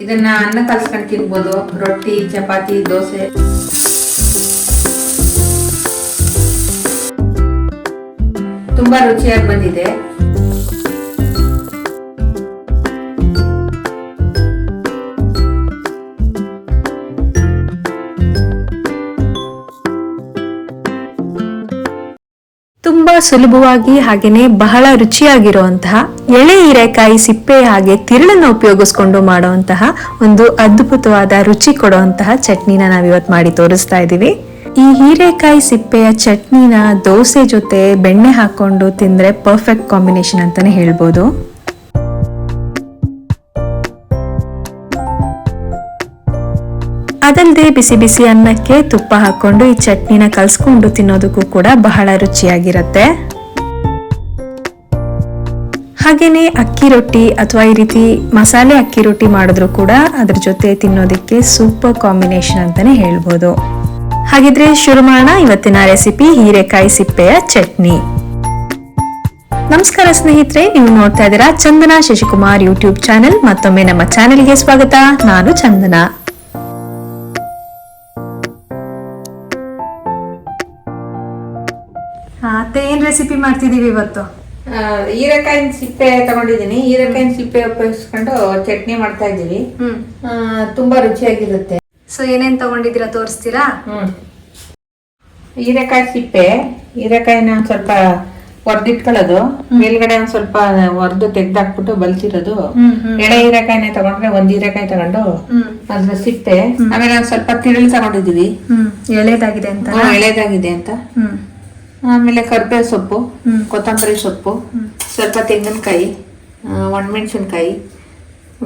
ಇದನ್ನ ಅನ್ನ ಕಲ್ಸ್ಕೊಂಡು ತಿನ್ಬೋದು, ರೊಟ್ಟಿ, ಚಪಾತಿ, ದೋಸೆ. ತುಂಬಾ ರುಚಿಯಾಗಿ ಬಂದಿದೆ. ತುಂಬಾ ಸುಲಭವಾಗಿ ಹಾಗೇನೆ ಬಹಳ ರುಚಿಯಾಗಿರುವಂತಹ ಎಳೆ ಹೀರೆಕಾಯಿ ಸಿಪ್ಪೆ ಹಾಗೆ ತಿರುಳನ್ನು ಉಪಯೋಗಿಸ್ಕೊಂಡು ಮಾಡುವಂತಹ ಒಂದು ಅದ್ಭುತವಾದ ರುಚಿ ಕೊಡುವಂತಹ ಚಟ್ನಿನ ನಾವಿವತ್ತು ಮಾಡಿ ತೋರಿಸ್ತಾ ಇದ್ದೀವಿ. ಈ ಹೀರೆಕಾಯಿ ಸಿಪ್ಪೆಯ ಚಟ್ನಿನ ದೋಸೆ ಜೊತೆ ಬೆಣ್ಣೆ ಹಾಕೊಂಡು ತಿಂದ್ರೆ ಪರ್ಫೆಕ್ಟ್ ಕಾಂಬಿನೇಷನ್ ಅಂತಾನೆ ಹೇಳ್ಬೋದು. ಅದಲ್ಲದೆ ಬಿಸಿ ಬಿಸಿ ಅನ್ನಕ್ಕೆ ತುಪ್ಪ ಹಾಕೊಂಡು ಈ ಚಟ್ನಿನ ಕಲ್ಸ್ಕೊಂಡು ತಿನ್ನೋದಕ್ಕೂ ಕೂಡ ಬಹಳ ರುಚಿಯಾಗಿರುತ್ತೆ. ಹಾಗೇನೆ ಅಕ್ಕಿ ರೊಟ್ಟಿ ಅಥವಾ ಈ ರೀತಿ ಮಸಾಲೆ ಅಕ್ಕಿ ರೊಟ್ಟಿ ಮಾಡಿದ್ರು ಕೂಡ ಅದ್ರ ಜೊತೆ ತಿನ್ನೋದಕ್ಕೆ ಸೂಪರ್ ಕಾಂಬಿನೇಷನ್ ಅಂತಾನೆ ಹೇಳ್ಬೋದು. ಹಾಗಿದ್ರೆ ಶುರು ಮಾಡೋಣ ಇವತ್ತಿನ ರೆಸಿಪಿ ಹೀರೆಕಾಯಿ ಸಿಪ್ಪೆಯ ಚಟ್ನಿ. ನಮಸ್ಕಾರ ಸ್ನೇಹಿತರೆ, ನೀವು ನೋಡ್ತಾ ಇದ್ದೀರಾ ಚಂದನಾ ಶಶಿಕುಮಾರ್ ಯೂಟ್ಯೂಬ್ ಚಾನೆಲ್. ಮತ್ತೊಮ್ಮೆ ನಮ್ಮ ಚಾನೆಲ್ಗೆ ಸ್ವಾಗತ. ನಾನು ಚಂದನಾ. ಏನ್ ರೆಸಿಪಿ ಮಾಡ್ತಿದೀವಿ ಇವತ್ತು? ಹೀರೆಕಾಯಿನ ಸಿಪ್ಪೆ ತಗೊಂಡಿದೀನಿ. ಹೀರೆಕಾಯಿನ ಸಿಪ್ಪೆ ಉಪಯೋಗಿಸ್ಕೊಂಡು ಚಟ್ನಿ ಮಾಡ್ತಾ ಇದೀವಿ. ತುಂಬಾ ರುಚಿಯಾಗಿರುತ್ತೆ. ಸೊ ಏನೇನ್ ತಗೊಂಡಿದ್ದೀರಾ ತೋರಿಸ್ತೀರಾ? ಹೀರೆಕಾಯಿ ಸಿಪ್ಪೆ, ಹೀರೆಕಾಯಿನ ಸ್ವಲ್ಪ ಒರ್ದಿಟ್ಕೊಳ್ಳೋದು, ಮೇಲ್ಗಡೆ ಒಂದ್ ಸ್ವಲ್ಪ ಒರ್ದು ತೆಗ್ದಾಕ್ಬಿಟ್ಟು ಬಲ್ಸಿರೋದು. ಎಳೆ ಹೀರೆಕಾಯಿನೇ ತಗೊಂಡ್ರೆ ಒಂದ್ ಹೀರೆಕಾಯಿ ತಗೊಂಡು ಅದ್ರ ಸಿಪ್ಪೆ, ಆಮೇಲೆ ಒಂದ್ ಸ್ವಲ್ಪ ತಿರುಳು ತಗೊಂಡಿದೀವಿ. ಎಳೆದಾಗಿದೆ ಅಂತ. ಎಳೆದಾಗಿದೆ ಅಂತ. ಆಮೇಲೆ ಕರ್ಬೇವು ಸೊಪ್ಪು, ಕೊತ್ತಂಬರಿ ಸೊಪ್ಪು, ಸ್ವಲ್ಪ ತೆಂಗಿನಕಾಯಿ, ಒಣಮೆಣಸಿನ್ಕಾಯಿ,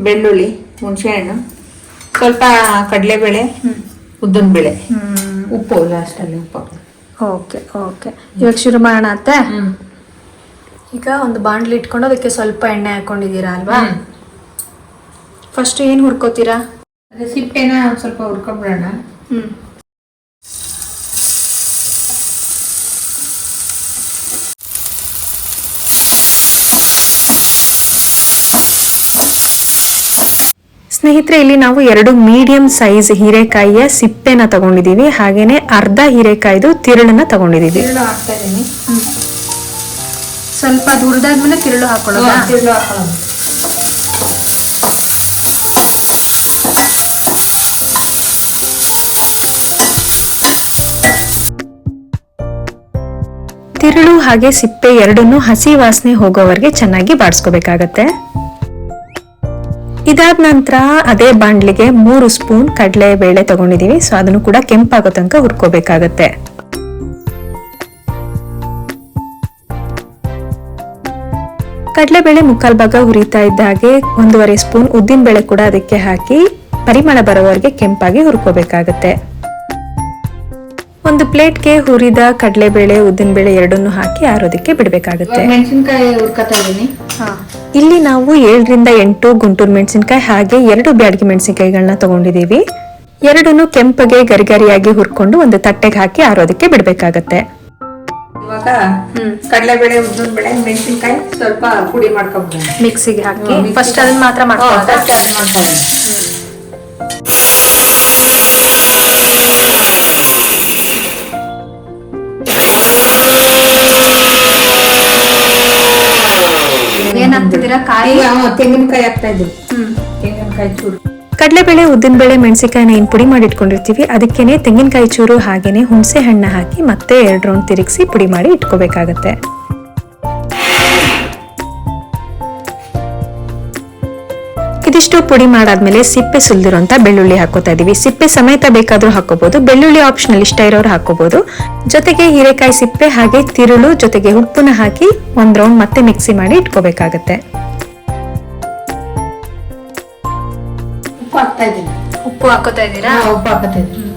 ಬೆಳ್ಳುಳ್ಳಿ, ಹುಣಸೆಹಣ್ಣು, ಸ್ವಲ್ಪ ಕಡಲೆಬೇಳೆ, ಉದ್ದಿನಬೇಳೆ, ಉಪ್ಪು ಲಾಸ್ಟಲ್ಲಿ ಉಪ್ಪು. ಓಕೆ ಓಕೆ, ಇವಾಗ ಶುರು ಮಾಡೋಣ ಅತ್ತೆ. ಈಗ ಒಂದು ಬಾಂಡ್ಲಿ ಇಟ್ಕೊಂಡು ಅದಕ್ಕೆ ಸ್ವಲ್ಪ ಎಣ್ಣೆ ಹಾಕೊಂಡಿದ್ದೀರಾ ಅಲ್ವಾ? ಫಸ್ಟ್ ಏನು ಹುರ್ಕೋತೀರಾ? ಅದೇ ಸಿಪ್ಪೆನ ಒಂದು ಸ್ವಲ್ಪ ಹುರ್ಕೊಂಡ್ಬಿಡೋಣ. ಸ್ನೇಹಿತರೆ, ಇಲ್ಲಿ ನಾವು 2 ಮೀಡಿಯಂ ಸೈಜ್ ಹೀರೆಕಾಯಿಯ ಸಿಪ್ಪೆನ ತಗೊಂಡಿದೀವಿ. ಹಾಗೇನೆ ಅರ್ಧ ಹೀರೆಕಾಯಿದು ತಿರುಳನ್ನ ತಗೊಂಡಿದೀವಿ. ಹಾಕ್ತಾ ಇದೀನಿ. ಸ್ವಲ್ಪ ಹುರಿದಾದ್ಮೇಲೆ ತಿರುಳು ಹಾಕೊಳ್ಳೋದಾ? ತಿರುಳು ಹಾಕೊಳ್ಳೋದು. ತಿರುಳು ಹಾಗೆ ಸಿಪ್ಪೆ ಎರಡನ್ನೂ ಹಸಿ ವಾಸನೆ ಹೋಗೋವರೆಗೆ ಚೆನ್ನಾಗಿ ಬಾಡಿಸ್ಕೋಬೇಕಾಗತ್ತೆ. ಇದಾದ ನಂತರ ಅದೇ ಬಾಂಡ್ಲಿಗೆ 3 ಸ್ಪೂನ್ ಕಡಲೆ ಬೇಳೆ ತಗೊಂಡಿದೀವಿ. ಸೊ ಅದನ್ನು ಕೂಡ ಕೆಂಪಾಗೋ ತನಕ ಹುರ್ಕೋಬೇಕಾಗತ್ತೆ. ಕಡಲೆಬೇಳೆ ಮುಕ್ಕಾಲ್ ಭಾಗ ಹುರಿತಾ ಇದ್ದ ಹಾಗೆ 1.5 ಸ್ಪೂನ್ ಉದ್ದಿನ ಬೇಳೆ ಕೂಡ ಅದಕ್ಕೆ ಹಾಕಿ ಪರಿಮಳ ಬರೋವರೆಗೆ ಕೆಂಪಾಗಿ ಹುರ್ಕೋಬೇಕಾಗತ್ತೆ. ಒಂದು ಪ್ಲೇಟ್ಗೆ ಹುರಿದ ಕಡಲೆಬೇಳೆ, ಉದ್ದಿನ ಬೇಳೆ ಎರಡನ್ನೂ ಹಾಕಿ ಆರೋದಕ್ಕೆ ಬಿಡಬೇಕಾಗುತ್ತೆ. ಮೆಣಸಿನಕಾಯಿ ಹುರ್ಕೊತಾ ಇದೀನಿ. ಇಲ್ಲಿ ನಾವು 7 ರಿಂದ 8 ಗುಂಟೂರು ಮೆಣಸಿನಕಾಯಿ ಹಾಗೆ 2 ಬ್ಯಾಡಗಿ ಮೆಣಸಿನಕಾಯಿಗಳನ್ನ ತಗೊಂಡಿದೀವಿ. ಎರಡನ್ನೂ ಕೆಂಪಗೆ ಗರಿಗರಿಯಾಗಿ ಹುರ್ಕೊಂಡು ಒಂದು ತಟ್ಟೆಗೆ ಹಾಕಿ ಆರೋದಕ್ಕೆ ಬಿಡಬೇಕಾಗತ್ತೆ. ಇವಾಗ ಕಡಲೆಬೇಳೆ, ಉದ್ದಿನ ಬೇಳೆ, ಮೆಣಸಿನಕಾಯಿ ಸ್ವಲ್ಪ ಪುಡಿ ಮಾಡ್ಕೊಂಡ್ಬಿಡೋಣ. ಮಿಕ್ಸಿಗೆ ಹಾಕಿ ಫಸ್ಟ್ ಅದನ್ನ ಮಾತ್ರ ಮಾಡ್ಕೊಳ್ಳೋದು. ಏನ್ ಹಾಕ್ತಿದ್ದೀರಾ? ಕಾಯಿ, ತೆಂಗಿನಕಾಯಿ ಹಾಕ್ತಾ ಇದ್ದೀವಿ. ತೆಂಗಿನಕಾಯಿ ಚೂರು, ಕಡಲೆಬೇಳೆ, ಉದ್ದಿನಬೇಳೆ, ಮೆಣಸಿನಕಾಯಿನ ಏನ್ ಪುಡಿ ಮಾಡಿ ಇಟ್ಕೊಂಡಿರ್ತೀವಿ ಅದಕ್ಕೇನೆ ತೆಂಗಿನಕಾಯಿ ಚೂರು ಹಾಗೇನೆ ಹುಣಸೆ ಹಣ್ಣು ಹಾಕಿ ಮತ್ತೆ 2 ರೌಂಡ್ ತಿರುಗಿಸಿ ಪುಡಿ ಮಾಡಿ ಇಟ್ಕೋಬೇಕಾಗತ್ತೆ. ಇದಿಷ್ಟು ಪುಡಿ ಮಾಡಾದ್ಮೇಲೆ ಸಿಪ್ಪೆ ಸುಲಿದಿರೋಂತ ಬೆಳ್ಳುಳ್ಳಿ ಹಾಕೋತಾ ಇದೀವಿ. ಸಿಪ್ಪೆ ಸಮೇತ ಬೇಕಾದ್ರೂ ಹಾಕೋಬಹುದು, ಬೆಳ್ಳುಳ್ಳಿ ಆಪ್ಷನಲ್, ಇಷ್ಟ ಇರೋರು ಹಾಕೋಬಹುದು. ಜೊತೆಗೆ ಹೀರೆಕಾಯಿ ಸಿಪ್ಪೆ ಹಾಗೆ ತಿರುಳು ಜೊತೆಗೆ ಉಪ್ಪನ್ನ ಹಾಕಿ 1 ರೌಂಡ್ ಮತ್ತೆ ಮಿಕ್ಸಿ ಮಾಡಿ ಇಟ್ಕೋಬೇಕಾಗತ್ತೆ. ಉಪ್ಪು ಹಾಕೋತಾ ಇದ್ದೀರಾ? ಉಪ್ಪು ಹಾಕೋತಾ ಇದ್ದೀನಿ.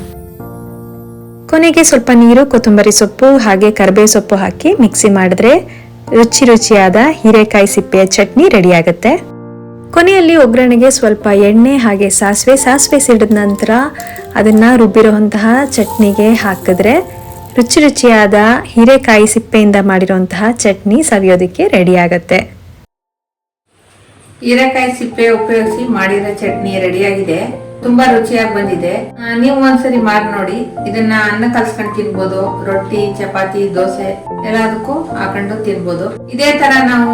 ಕೊನೆಗೆ ಸ್ವಲ್ಪ ನೀರು, ಕೊತ್ತಂಬರಿ ಸೊಪ್ಪು ಹಾಗೆ ಕರಿಬೇವು ಸೊಪ್ಪು ಹಾಕಿ ಮಿಕ್ಸಿ ಮಾಡಿದ್ರೆ ರುಚಿಯಾದ ಹೀರೆಕಾಯಿ ಸಿಪ್ಪೆಯ ಚಟ್ನಿ ರೆಡಿ ಆಗುತ್ತೆ. ಕೊನೆಯಲ್ಲಿ ಒಗ್ಗರಣೆಗೆ ಸ್ವಲ್ಪ ಎಣ್ಣೆ ಹಾಗೆ ಸಾಸಿವೆ ಸಿಡಿದ ನಂತರ ಅದನ್ನ ರುಬ್ಬಿರುವಂತಹ ಚಟ್ನಿಗೆ ಹಾಕಿದ್ರೆ ರುಚಿಯಾದ ಹೀರೆಕಾಯಿ ಸಿಪ್ಪೆಯಿಂದ ಮಾಡಿರುವಂತಹ ಚಟ್ನಿ ಸವಿಯೋದಕ್ಕೆ ರೆಡಿ ಆಗುತ್ತೆ. ಹೀರೆಕಾಯಿ ಸಿಪ್ಪೆ ಉಪಯೋಗಿಸಿ ಮಾಡಿರೋ ಚಟ್ನಿ ರೆಡಿಯಾಗಿದೆ. ತುಂಬಾ ರುಚಿಯಾಗಿ ಬಂದಿದೆ. ನೀವು ಒಂದ್ಸರಿ ಮಾಡಿ ನೋಡಿ. ಇದನ್ನ ಅನ್ನ ಕಲ್ಸ್ಕೊಂಡು ತಿನ್ಬೋದು, ರೊಟ್ಟಿ, ಚಪಾತಿ, ದೋಸೆ ಎಲ್ಲದಕ್ಕೂ ಹಾಕೊಂಡು ತಿನ್ಬೋದು. ಇದೇ ತರ ನಾವು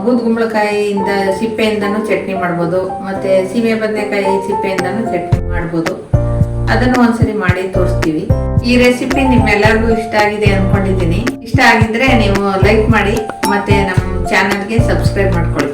ಬೂದ್ಗುಂಬಳಕಾಯಿಯಿಂದ ಸಿಪ್ಪೆಯಿಂದನೂ ಚಟ್ನಿ ಮಾಡ್ಬೋದು, ಮತ್ತೆ ಸೀಮೆ ಬದನೆಕಾಯಿ ಸಿಪ್ಪೆಯಿಂದನೂ ಚಟ್ನಿ ಮಾಡ್ಬೋದು. ಅದನ್ನು ಒಂದ್ಸರಿ ಮಾಡಿ ತೋರಿಸ್ತೀವಿ. ಈ ರೆಸಿಪಿ ನಿಮ್ಮೆಲ್ಲರಿಗೂ ಇಷ್ಟ ಆಗಿದೆ ಅನ್ಕೊಂಡಿದ್ದೀನಿ. ಇಷ್ಟ ಆಗಿದ್ರೆ ನೀವು ಲೈಕ್ ಮಾಡಿ ಮತ್ತೆ ನಮ್ಮ ಚಾನಲ್ಗೆ ಸಬ್ಸ್ಕ್ರೈಬ್ ಮಾಡ್ಕೊಳ್ಳಿ.